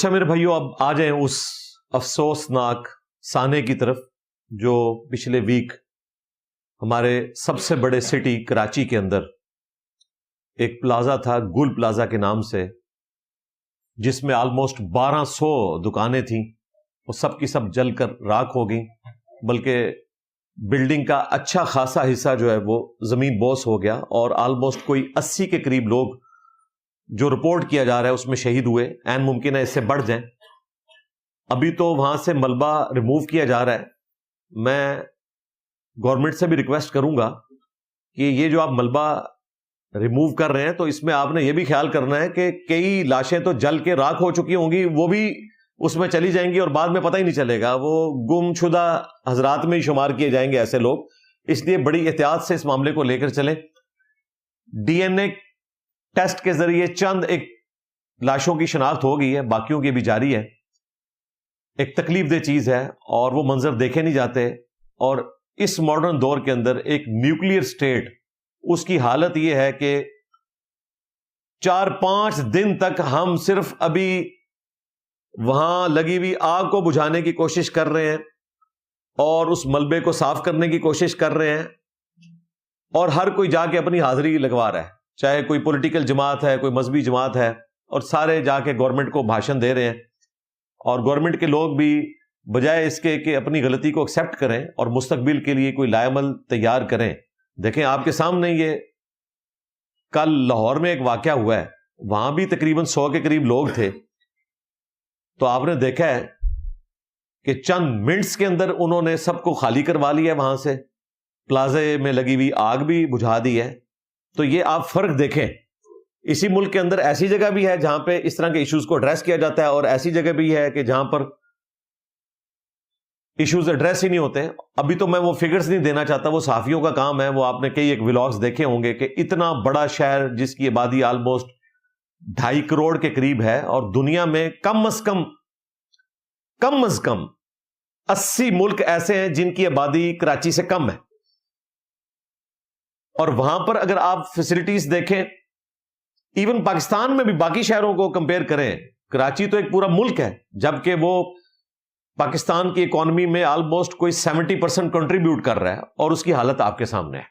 اچھا میرے بھائیوں، اب آ جائیں اس افسوسناک سانے کی طرف جو پچھلے ویک ہمارے سب سے بڑے سٹی کراچی کے اندر ایک پلازا تھا گل پلازا کے نام سے، جس میں آلموسٹ 1200 دکانیں تھیں، وہ سب کی سب جل کر راکھ ہو گئیں، بلکہ بلڈنگ کا اچھا خاصا حصہ جو ہے وہ زمین بوس ہو گیا، اور آلموسٹ کوئی 80 کے قریب لوگ جو رپورٹ کیا جا رہا ہے اس میں شہید ہوئے، عین ممکن ہے اس سے بڑھ جائیں۔ ابھی تو وہاں سے ملبہ ریموو کیا جا رہا ہے۔ میں گورنمنٹ سے بھی ریکویسٹ کروں گا کہ یہ جو آپ ملبہ ریموو کر رہے ہیں تو اس میں آپ نے یہ بھی خیال کرنا ہے کہ کئی لاشیں تو جل کے راکھ ہو چکی ہوں گی، وہ بھی اس میں چلی جائیں گی اور بعد میں پتہ ہی نہیں چلے گا، وہ گم شدہ حضرات میں ہی شمار کیے جائیں گے ایسے لوگ۔ اس لیے بڑی احتیاط سے اس معاملے کو لے کر چلیں۔ ڈی این اے ٹیسٹ کے ذریعے چند ایک لاشوں کی شناخت ہو گئی ہے، باقیوں کی بھی جاری ہے۔ ایک تکلیف دہ چیز ہے اور وہ منظر دیکھے نہیں جاتے، اور اس ماڈرن دور کے اندر ایک نیوکلیئر سٹیٹ، اس کی حالت یہ ہے کہ 4-5 دن تک ہم صرف ابھی وہاں لگی ہوئی آگ کو بجھانے کی کوشش کر رہے ہیں اور اس ملبے کو صاف کرنے کی کوشش کر رہے ہیں، اور ہر کوئی جا کے اپنی حاضری لگوا رہا ہے، چاہے کوئی پولیٹیکل جماعت ہے، کوئی مذہبی جماعت ہے، اور سارے جا کے گورنمنٹ کو بھاشن دے رہے ہیں۔ اور گورنمنٹ کے لوگ بھی بجائے اس کے کہ اپنی غلطی کو ایکسیپٹ کریں اور مستقبل کے لیے کوئی لائعمل تیار کریں۔ دیکھیں آپ کے سامنے یہ کل لاہور میں ایک واقعہ ہوا ہے، وہاں بھی تقریباً 100 کے قریب لوگ تھے، تو آپ نے دیکھا ہے کہ چند منٹس کے اندر انہوں نے سب کو خالی کروا لیا ہے، وہاں سے پلازے میں لگی ہوئی آگ بھی بجھا دی ہے۔ تو یہ آپ فرق دیکھیں، اسی ملک کے اندر ایسی جگہ بھی ہے جہاں پہ اس طرح کے ایشوز کو ایڈریس کیا جاتا ہے، اور ایسی جگہ بھی ہے کہ جہاں پر ایشوز ایڈریس ہی نہیں ہوتے۔ ابھی تو میں وہ فگرز نہیں دینا چاہتا، وہ صحافیوں کا کام ہے، وہ آپ نے کئی ایک ولاگز دیکھے ہوں گے کہ اتنا بڑا شہر جس کی آبادی آلموسٹ 2.5 کروڑ کے قریب ہے، اور دنیا میں کم از کم 80 ملک ایسے ہیں جن کی آبادی کراچی سے کم ہے، اور وہاں پر اگر آپ فیسلٹیز دیکھیں، ایون پاکستان میں بھی باقی شہروں کو کمپیئر کریں، کراچی تو ایک پورا ملک ہے، جبکہ وہ پاکستان کی اکانومی میں آلموسٹ کوئی 70% کنٹریبیوٹ کر رہا ہے، اور اس کی حالت آپ کے سامنے ہے۔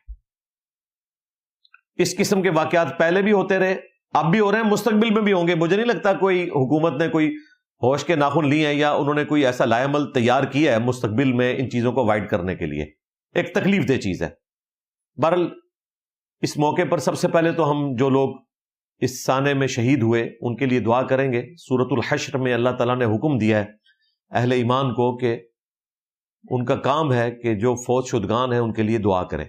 اس قسم کے واقعات پہلے بھی ہوتے رہے، اب بھی ہو رہے ہیں، مستقبل میں بھی ہوں گے۔ مجھے نہیں لگتا کوئی حکومت نے کوئی ہوش کے ناخن لیے ہیں یا انہوں نے کوئی ایسا لائعمل تیار کیا ہے مستقبل میں ان چیزوں کو اوائڈ کرنے کے لیے۔ ایک تکلیف دہ چیز ہے۔ بہرحال اس موقع پر سب سے پہلے تو ہم جو لوگ اس سانے میں شہید ہوئے ان کے لیے دعا کریں گے۔ سورۃ الحشر میں اللہ تعالیٰ نے حکم دیا ہے اہل ایمان کو کہ ان کا کام ہے کہ جو فوت شدگان ہیں ان کے لیے دعا کریں۔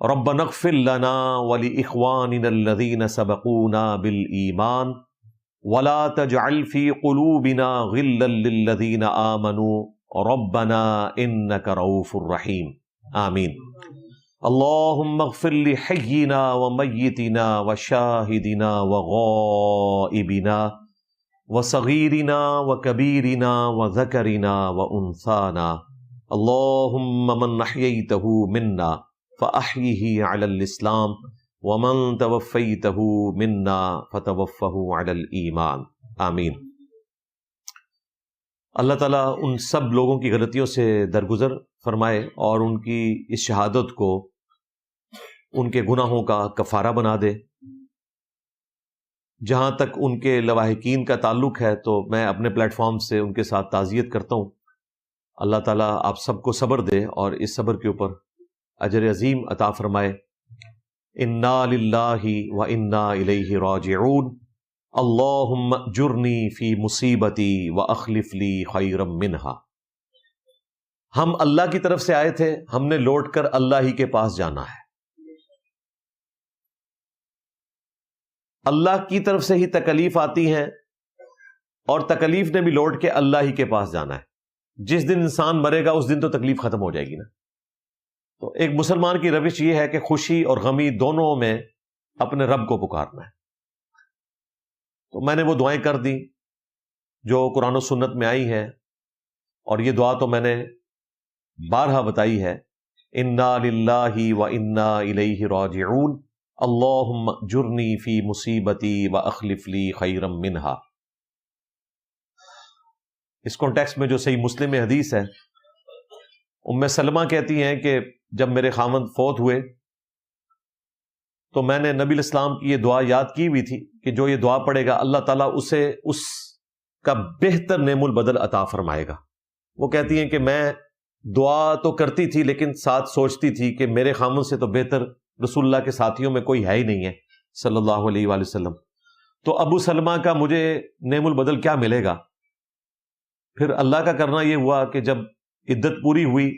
ربنا اغفر لنا ولإخواننا الذين سبقونا بالایمان ولا تجعل في قلوبنا غلا للذين آمنوا ربنا انك رؤوف رحیم، آمین۔ اللهم اغفر لحينا وميتنا وشاهدنا وغائبنا وصغيرنا وكبيرنا وذكرنا وأنثانا، اللهم من أحييته منا فأحيه على الإسلام ومن توفيته منا فتوفه على الإيمان، آمین۔ اللہ تعالیٰ ان سب لوگوں کی غلطیوں سے درگزر فرمائے اور ان کی اس شہادت کو ان کے گناہوں کا کفارہ بنا دے۔ جہاں تک ان کے لواحقین کا تعلق ہے تو میں اپنے پلیٹ فارم سے ان کے ساتھ تعزیت کرتا ہوں۔ اللہ تعالیٰ آپ سب کو صبر دے اور اس صبر کے اوپر اجر عظیم عطا فرمائے۔ انا للہ و انا الیہ راجعون، اللہم اجرنی فی مصیبتی واخلف لی خیرا منہا۔ ہم اللہ کی طرف سے آئے تھے، ہم نے لوٹ کر اللہ ہی کے پاس جانا ہے۔ اللہ کی طرف سے ہی تکلیف آتی ہیں، اور تکلیف نے بھی لوٹ کے اللہ ہی کے پاس جانا ہے۔ جس دن انسان مرے گا اس دن تو تکلیف ختم ہو جائے گی نا۔ تو ایک مسلمان کی روش یہ ہے کہ خوشی اور غمی دونوں میں اپنے رب کو پکارنا ہے۔ تو میں نے وہ دعائیں کر دی جو قرآن و سنت میں آئی ہیں، اور یہ دعا تو میں نے بارہا بتائی ہے، انا للہ و انا الیہ راجعون، اللہم اجرنی فی مصیبتی واخلف لی خیرا منہا۔ اس کانٹیکسٹ میں جو صحیح مسلم میں حدیث ہے، ام سلمہ کہتی ہیں کہ جب میرے خاوند فوت ہوئے تو میں نے نبی الاسلام کی یہ دعا یاد کی ہوئی تھی کہ جو یہ دعا پڑھے گا اللہ تعالیٰ اسے اس کا بہتر نعم البدل عطا فرمائے گا۔ وہ کہتی ہیں کہ میں دعا تو کرتی تھی لیکن ساتھ سوچتی تھی کہ میرے خاوند سے تو بہتر رسول اللہ کے ساتھیوں میں کوئی ہے ہی نہیں ہے صلی اللہ علیہ وآلہ وسلم، تو ابو سلمہ کا مجھے نعم البدل کیا ملے گا؟ پھر اللہ کا کرنا یہ ہوا کہ جب عدت پوری ہوئی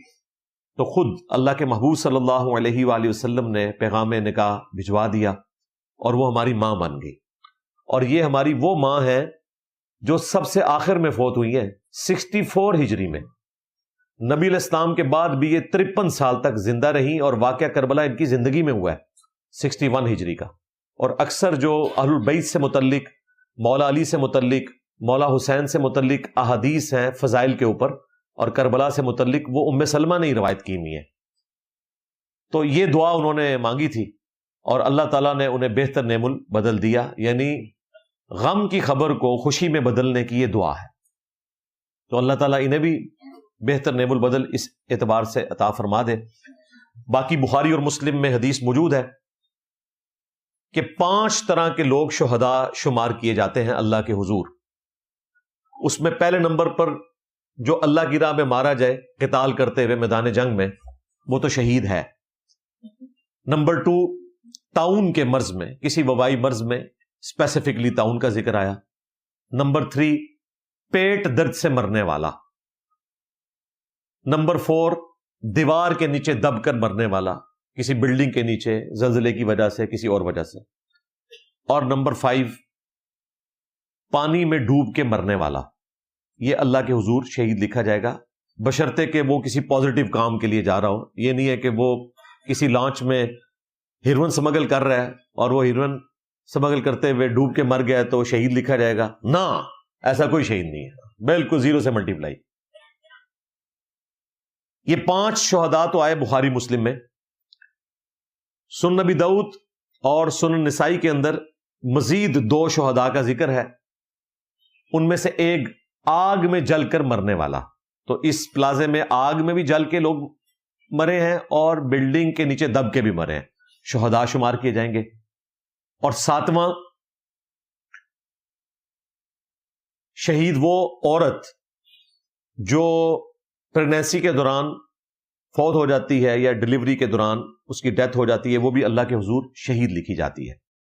تو خود اللہ کے محبوب صلی اللہ علیہ وآلہ وسلم نے پیغام نکاح بھجوا دیا اور وہ ہماری ماں بن گئی، اور یہ ہماری وہ ماں ہے جو سب سے آخر میں فوت ہوئی ہیں 64 ہجری میں۔ نبی علیہ السلام کے بعد بھی یہ 53 سال تک زندہ رہی، اور واقعہ کربلا ان کی زندگی میں ہوا ہے 61 ہجری کا۔ اور اکثر جو اہل البیت سے متعلق، مولا علی سے متعلق، مولا حسین سے متعلق احادیث ہیں فضائل کے اوپر، اور کربلا سے متعلق وہ ام سلمہ نے ہی روایت کی ہوئی ہے۔ تو یہ دعا انہوں نے مانگی تھی اور اللہ تعالیٰ نے انہیں بہتر نعم البدل دیا، یعنی غم کی خبر کو خوشی میں بدلنے کی یہ دعا ہے۔ تو اللہ تعالیٰ انہیں بھی بہتر نعم البدل اس اعتبار سے عطا فرما دے۔ باقی بخاری اور مسلم میں حدیث موجود ہے کہ 5 طرح کے لوگ شہداء شمار کیے جاتے ہیں اللہ کے حضور۔ اس میں پہلے نمبر پر جو اللہ کی راہ میں مارا جائے قتال کرتے ہوئے میدان جنگ میں، وہ تو شہید ہے۔ نمبر 2، طاعون کے مرض میں، کسی وبائی مرض میں، اسپیسیفکلی طاعون کا ذکر آیا۔ نمبر 3، پیٹ درد سے مرنے والا۔ نمبر 4، دیوار کے نیچے دب کر مرنے والا، کسی بلڈنگ کے نیچے زلزلے کی وجہ سے، کسی اور وجہ سے۔ اور نمبر 5، پانی میں ڈوب کے مرنے والا۔ یہ اللہ کے حضور شہید لکھا جائے گا، بشرطے کہ وہ کسی پازیٹیو کام کے لیے جا رہا ہو۔ یہ نہیں ہے کہ وہ کسی لانچ میں ہیروئن سمگل کر رہا ہے اور وہ ہیروئن سمگل کرتے ہوئے ڈوب کے مر گیا تو شہید لکھا جائے گا، نہ، ایسا کوئی شہید نہیں ہے، بالکل 0 سے ملٹیپلائی۔ یہ 5 شہداء تو آئے بخاری مسلم میں۔ سنن نبی داؤد اور سنن نسائی کے اندر مزید 2 شہداء کا ذکر ہے، ان میں سے ایک آگ میں جل کر مرنے والا۔ تو اس پلازے میں آگ میں بھی جل کے لوگ مرے ہیں اور بلڈنگ کے نیچے دب کے بھی مرے ہیں، شہداء شمار کیے جائیں گے۔ اور 7واں، شہید وہ عورت جو پریگنینسی کے دوران فوت ہو جاتی ہے یا ڈیلیوری کے دوران اس کی ڈیتھ ہو جاتی ہے، وہ بھی اللہ کے حضور شہید لکھی جاتی ہے۔